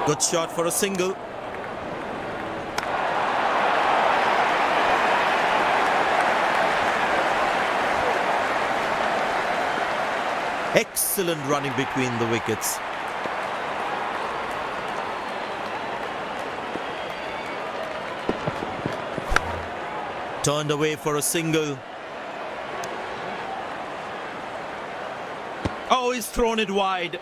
Good shot for a single. Excellent running between the wickets. Turned away for a single. Oh, he's thrown it wide.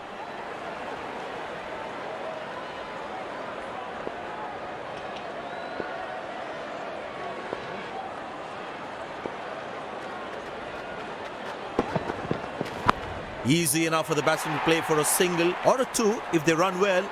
Easy enough for the batsman to play for a single or a two if they run well.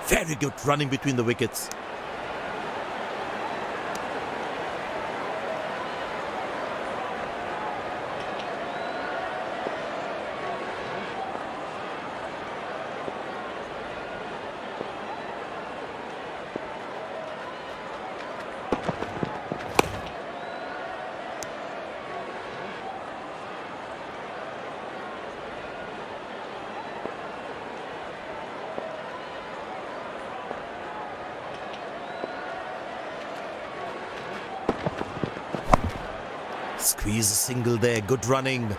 Very good running between the wickets. Squeeze a single there, good running.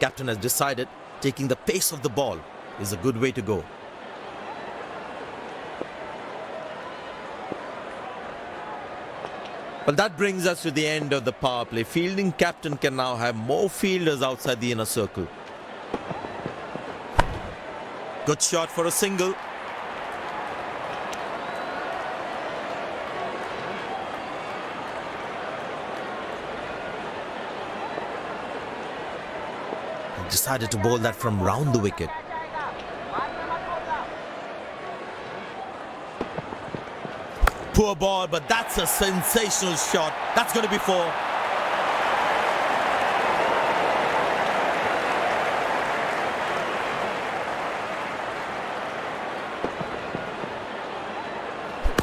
Captain has decided taking the pace of the ball is a good way to go. Well, that brings us to the end of the power play. Fielding captain can now have more fielders outside the inner circle. Good shot for a single. Decided to bowl that from round the wicket. Poor ball, but that's a sensational shot. That's going to be four.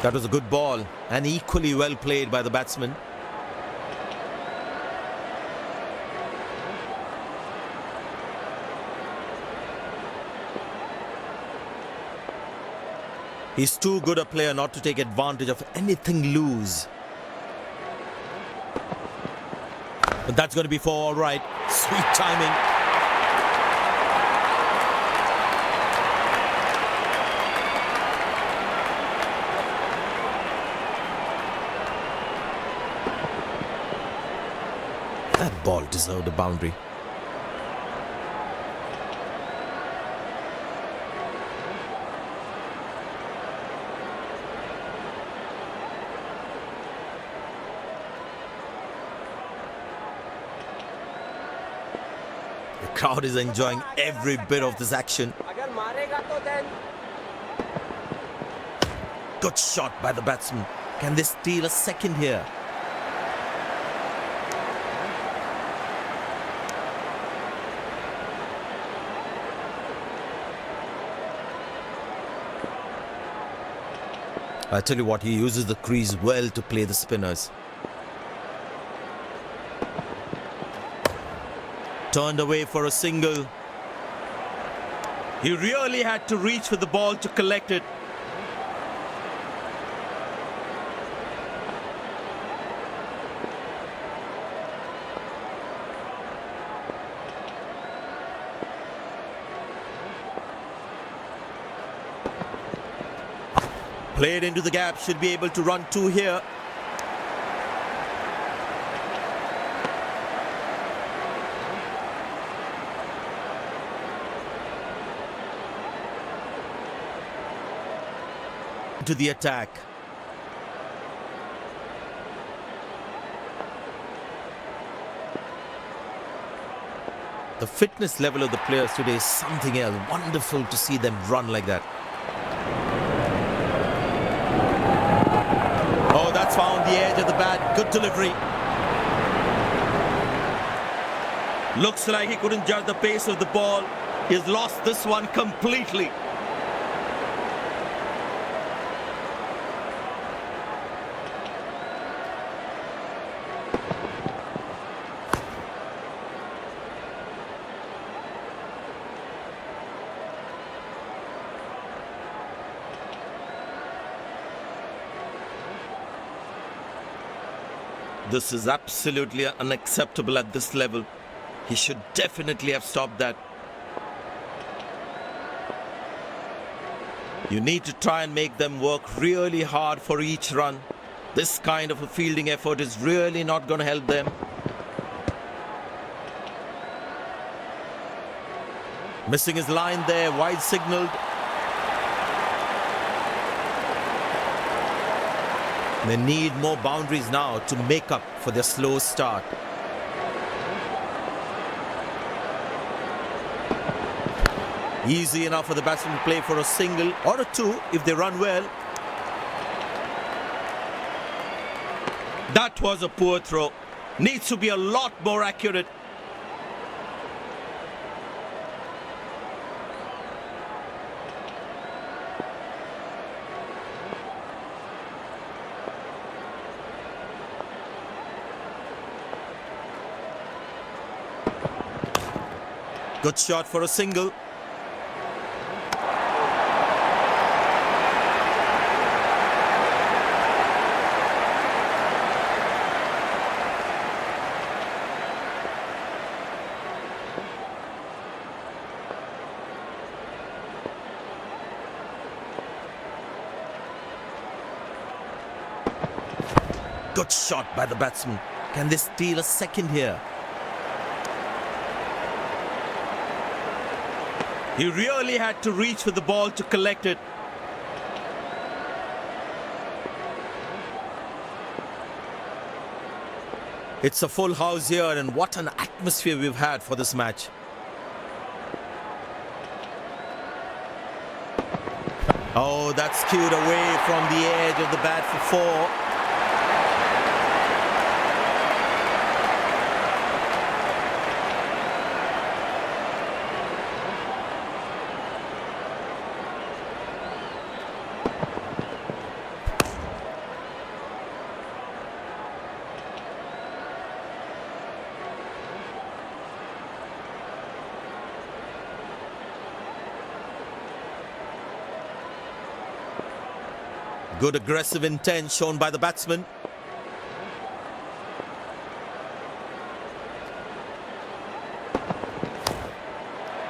That was a good ball and equally well played by the batsman. He's too good a player not to take advantage of anything loose. But that's going to be four, all right. Sweet timing. That ball deserved a boundary. The crowd is enjoying every bit of this action. Good shot by the batsman. Can they steal a second here? I tell you what, he uses the crease well to play the spinners. Turned away for a single. He really had to reach for the ball to collect it. Played into the gap, should be able to run two here. To the attack. The fitness level of the players today is something else. Wonderful to see them run like that. He's found the edge of the bat. Good delivery. Looks like he couldn't judge the pace of the ball. He's lost this one completely. This is absolutely unacceptable at this level. He should definitely have stopped that. You need to try and make them work really hard for each run. This kind of a fielding effort is really not going to help them. Missing his line there, wide signalled. They need more boundaries now to make up for their slow start. Easy enough for the batsman to play for a single or a two if they run well. That was a poor throw. Needs to be a lot more accurate. Good shot for a single. Good shot by the batsman. Can they steal a second here? He really had to reach for the ball to collect it. It's a full house here, and what an atmosphere we've had for this match. Oh, that's skewed away from the edge of the bat for four. Good aggressive intent shown by the batsman.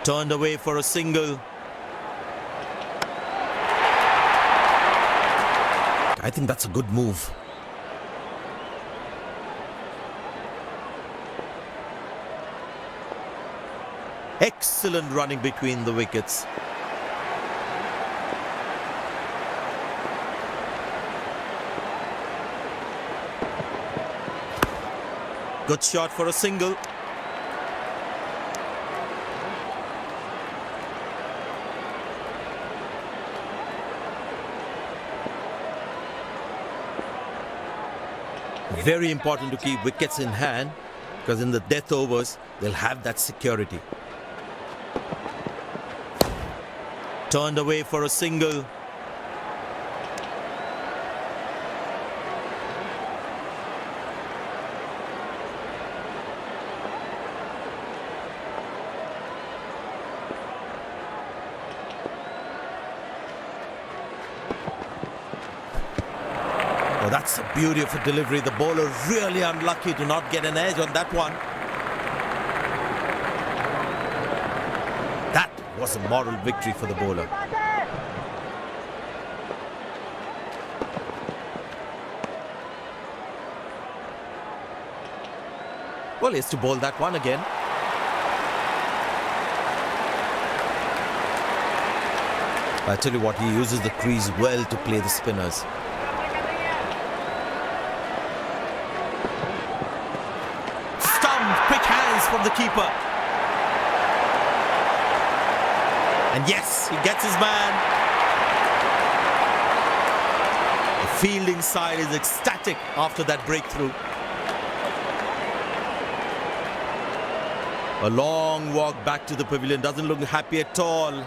Turned away for a single. I think that's a good move. Excellent running between the wickets. Good shot for a single. Very important to keep wickets in hand, because in the death overs, they'll have that security. Turned away for a single. Oh, that's the beauty of a delivery. The bowler really unlucky to not get an edge on that one. That was a moral victory for the bowler. Well, he has to bowl that one again. I tell you what, he uses the crease well to play the spinners. Quick hands from the keeper. And yes, he gets his man. The fielding side is ecstatic after that breakthrough. A long walk back to the pavilion, doesn't look happy at all.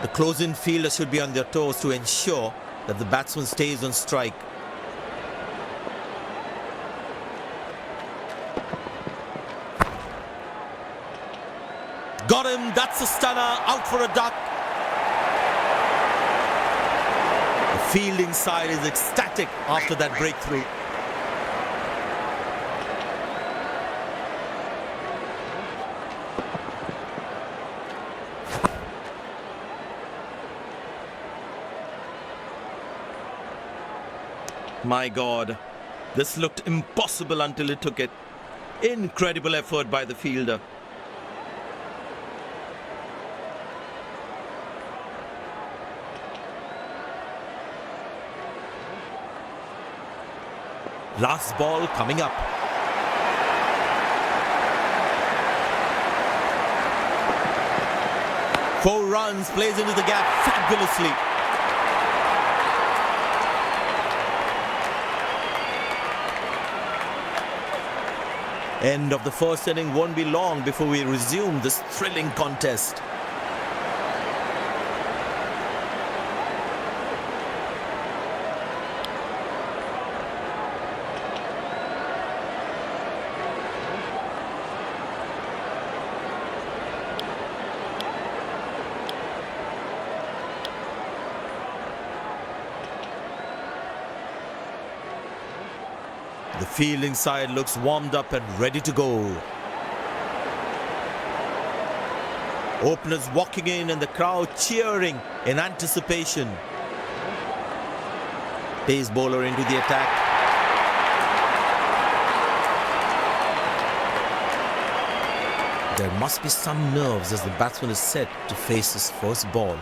The close-in fielder should be on their toes to ensure that the batsman stays on strike. Got him, that's a stunner, out for a duck. The fielding side is ecstatic after that breakthrough. My God, this looked impossible until it took it. Incredible effort by the fielder. Last ball coming up. Four runs, plays into the gap fabulously. End of the first inning won't be long before we resume this thrilling contest. The fielding side looks warmed up and ready to go. Openers walking in and the crowd cheering in anticipation. Pace bowler into the attack. There must be some nerves as the batsman is set to face his first ball.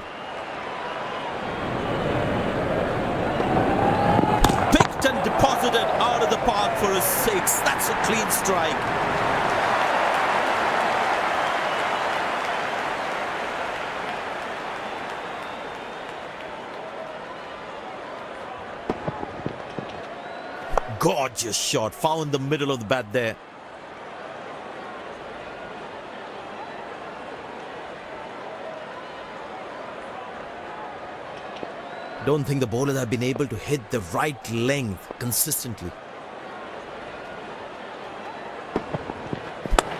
And deposited out of the park for a six. That's a clean strike. Gorgeous shot. Found the middle of the bat there. Don't think the bowlers have been able to hit the right length consistently.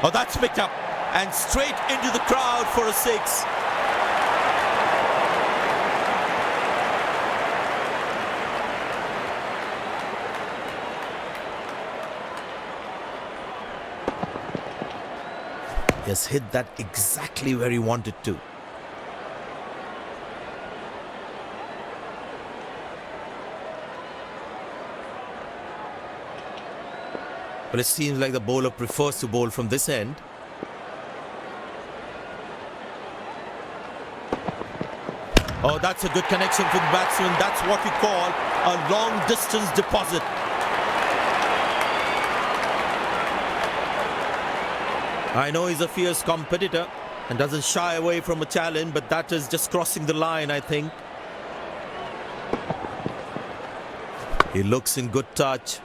Oh, that's picked up and straight into the crowd for a six. He has hit that exactly where he wanted to. But it seems like the bowler prefers to bowl from this end. Oh, that's a good connection for the batsman. That's what we call a long distance deposit. I know he's a fierce competitor and doesn't shy away from a challenge, but that is just crossing the line, I think. He looks in good touch.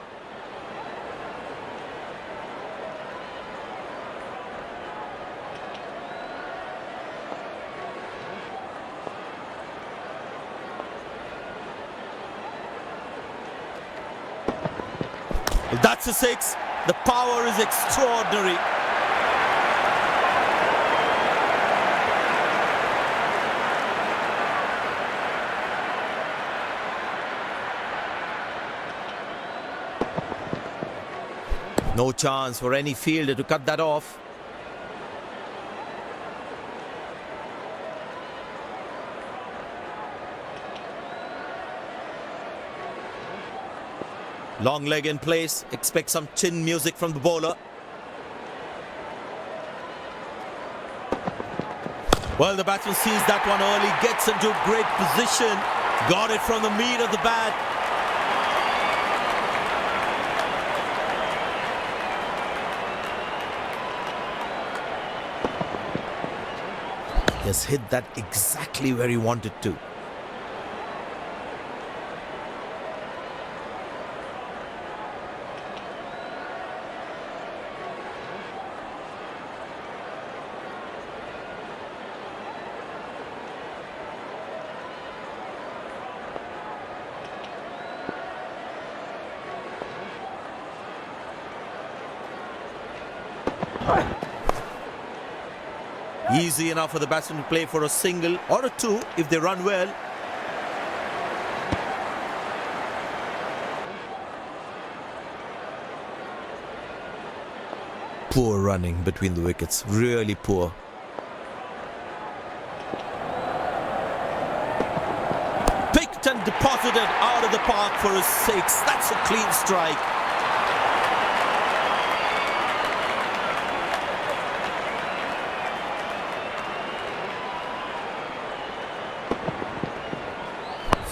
That's a six. The power is extraordinary. No chance for any fielder to cut that off. Long leg in place. Expect some chin music from the bowler. Well, the batsman sees that one early, gets into a great position, got it from the meat of the bat. He has hit that exactly where he wanted to. Easy enough for the batsman to play for a single or a two if they run well. Poor running between the wickets, really poor. Picked and deposited out of the park for a six. That's a clean strike.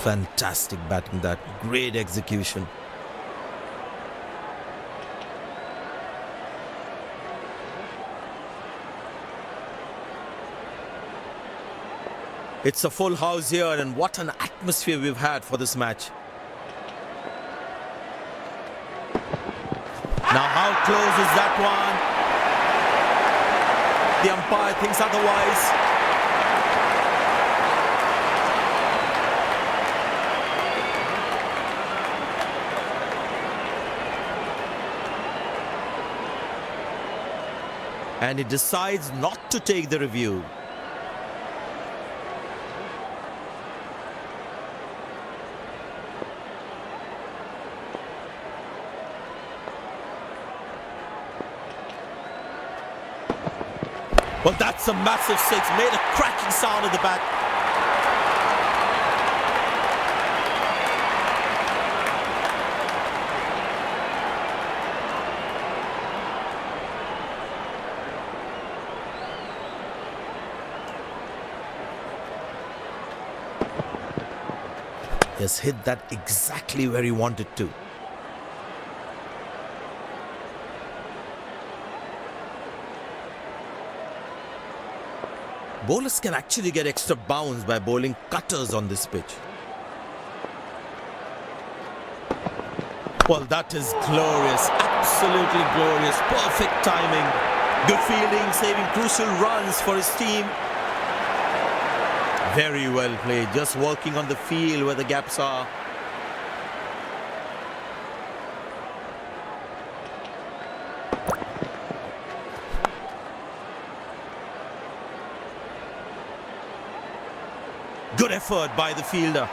Fantastic batting, that great execution. It's a full house here, and what an atmosphere we've had for this match. Now how close is that one? The umpire thinks otherwise. And he decides not to take the review. Well, that's a massive six, made a cracking sound at the back. He has hit that exactly where he wanted to. Bowlers can actually get extra bounce by bowling cutters on this pitch. Well, that is glorious, absolutely glorious, perfect timing, good fielding, saving crucial runs for his team. Very well played, just working on the field where the gaps are. Good effort by the fielder.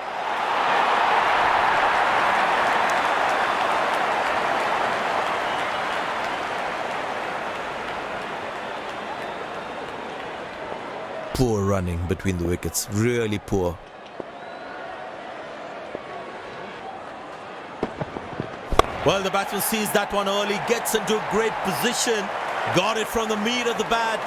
Poor running between the wickets, really poor. Well, the batsman sees that one early, gets into a great position, got it from the meat of the bat.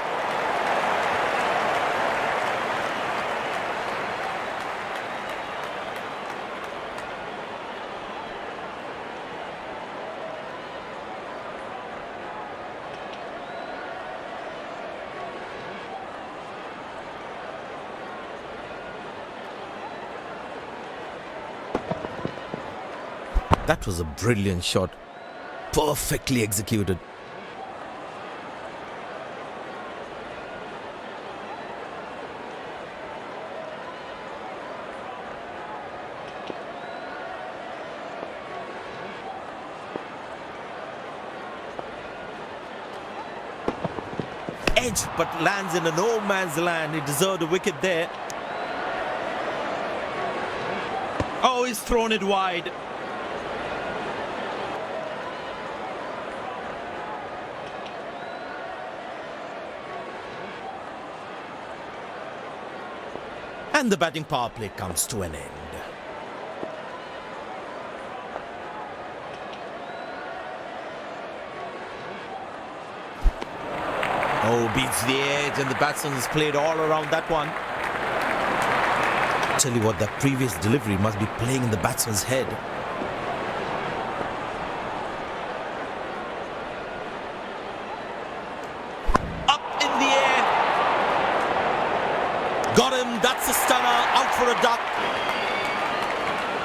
That was a brilliant shot, perfectly executed. Edge, but lands in a no man's land. He deserved a wicket there. Oh, he's thrown it wide. And the batting power play comes to an end. Oh, beats the edge, and the batsman has played all around that one. Tell you what, that previous delivery must be playing in the batsman's head. Up in the air. Got him, that's a stunner, out for a duck.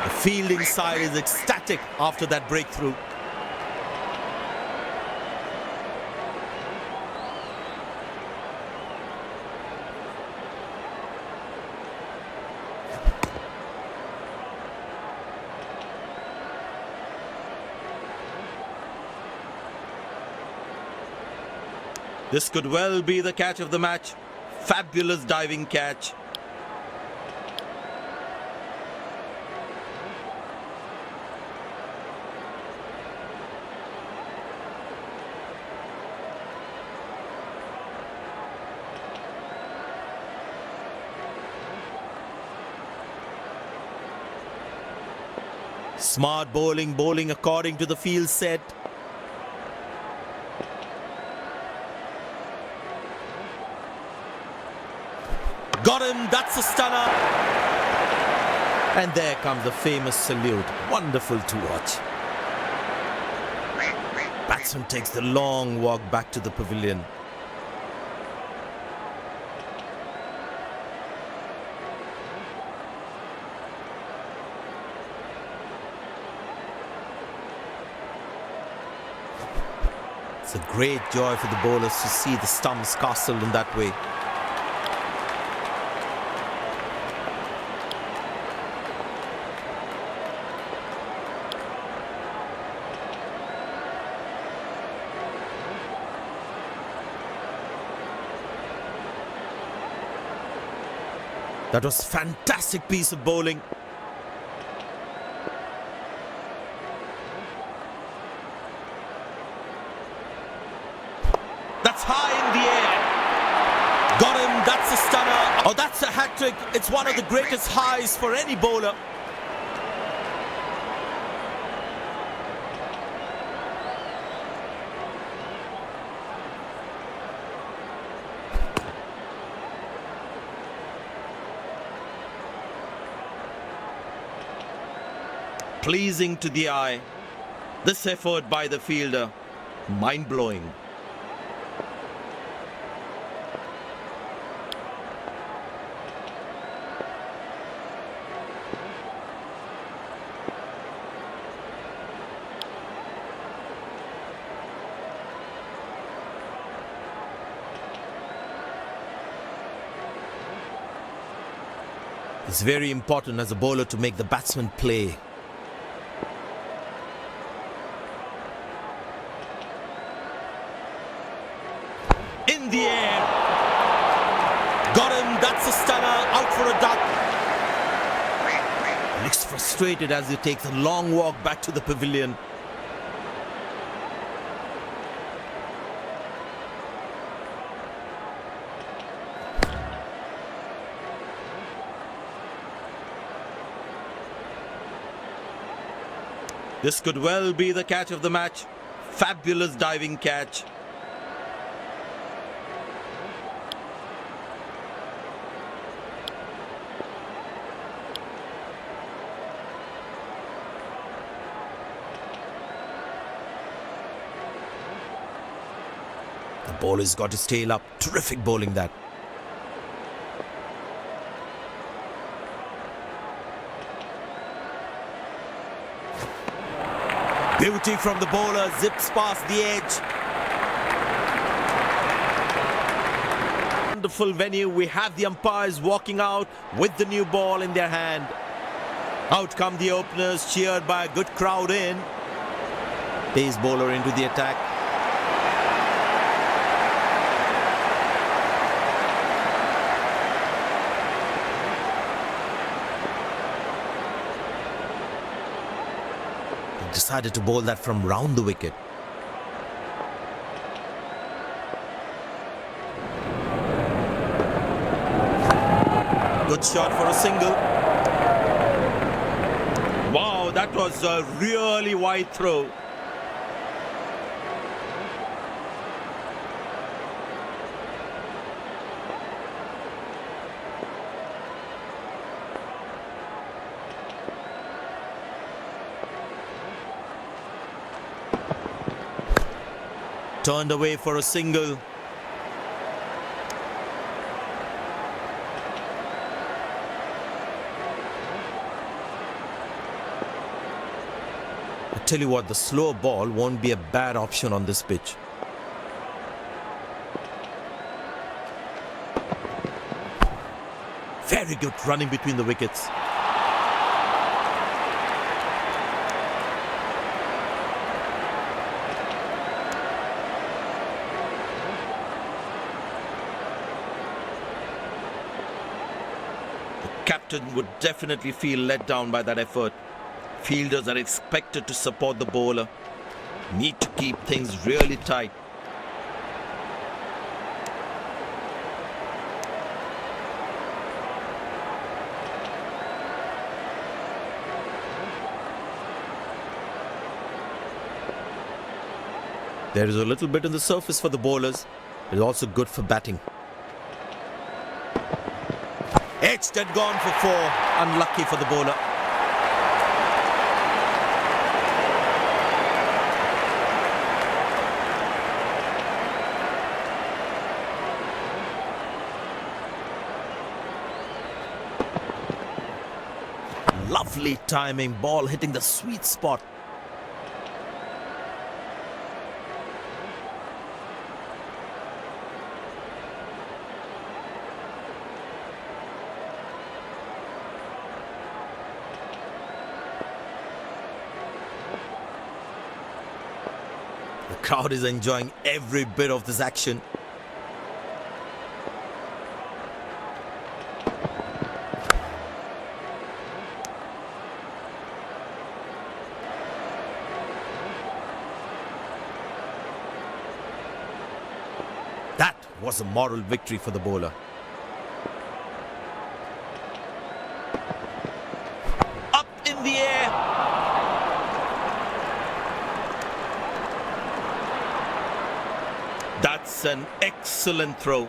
The fielding side is ecstatic after that breakthrough. This could well be the catch of the match. Fabulous diving catch. Smart bowling according to the field set. Got him, that's a stunner. And there comes the famous salute. Wonderful to watch. Batsman takes the long walk back to the pavilion. It's a great joy for the bowlers to see the stumps castled in that way. That was fantastic piece of bowling. That's high in the air. Got him, that's a stunner. Oh, that's a hat-trick. It's one of the greatest highs for any bowler. Pleasing to the eye. This effort by the fielder, mind-blowing. It's very important as a bowler to make the batsman play. In the air. Got him, that's a stunner, out for a duck. Looks frustrated as he takes a long walk back to the pavilion. This could well be the catch of the match. Fabulous diving catch. The bowler's got his tail up. Terrific bowling that. Beauty from the bowler, zips past the edge. Wonderful venue. We have the umpires walking out with the new ball in their hand. Out come the openers, cheered by a good crowd in. Pace bowler into the attack. Decided to bowl that from round the wicket. Good shot for a single. Wow, that was a really wide throw. turned away for a single. I tell you what, the slow ball won't be a bad option on this pitch. Very good running between the wickets. The captain would definitely feel let down by that effort. Fielders are expected to support the bowler. Need to keep things really tight. There is a little bit on the surface for the bowlers. It's also good for batting. Edged and gone for 4. Unlucky for the bowler. Lovely timing, ball hitting the sweet spot. The crowd is enjoying every bit of this action. That was a moral victory for the bowler. Up in the air. That's an excellent throw.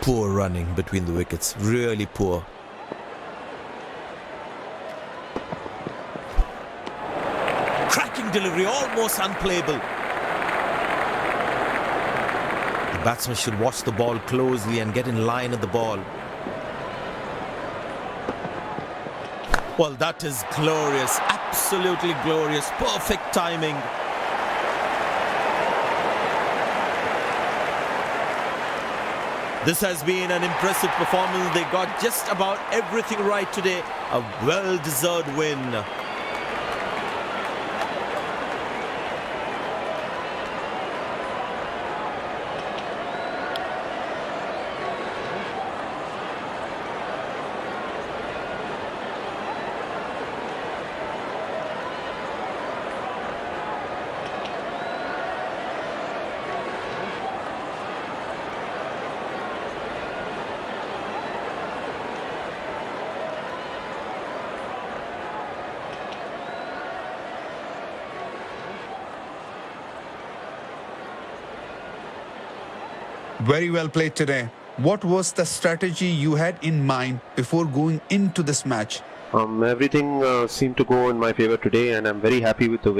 Poor running between the wickets. Really poor. Cracking delivery, almost unplayable. The batsman should watch the ball closely and get in line at the ball. Well, that is glorious. Absolutely glorious. Perfect timing. This has been an impressive performance. They got just about everything right today. A well-deserved win. Very well played today. What was the strategy you had in mind before going into this match? Everything seemed to go in my favor today, and I'm very happy with the way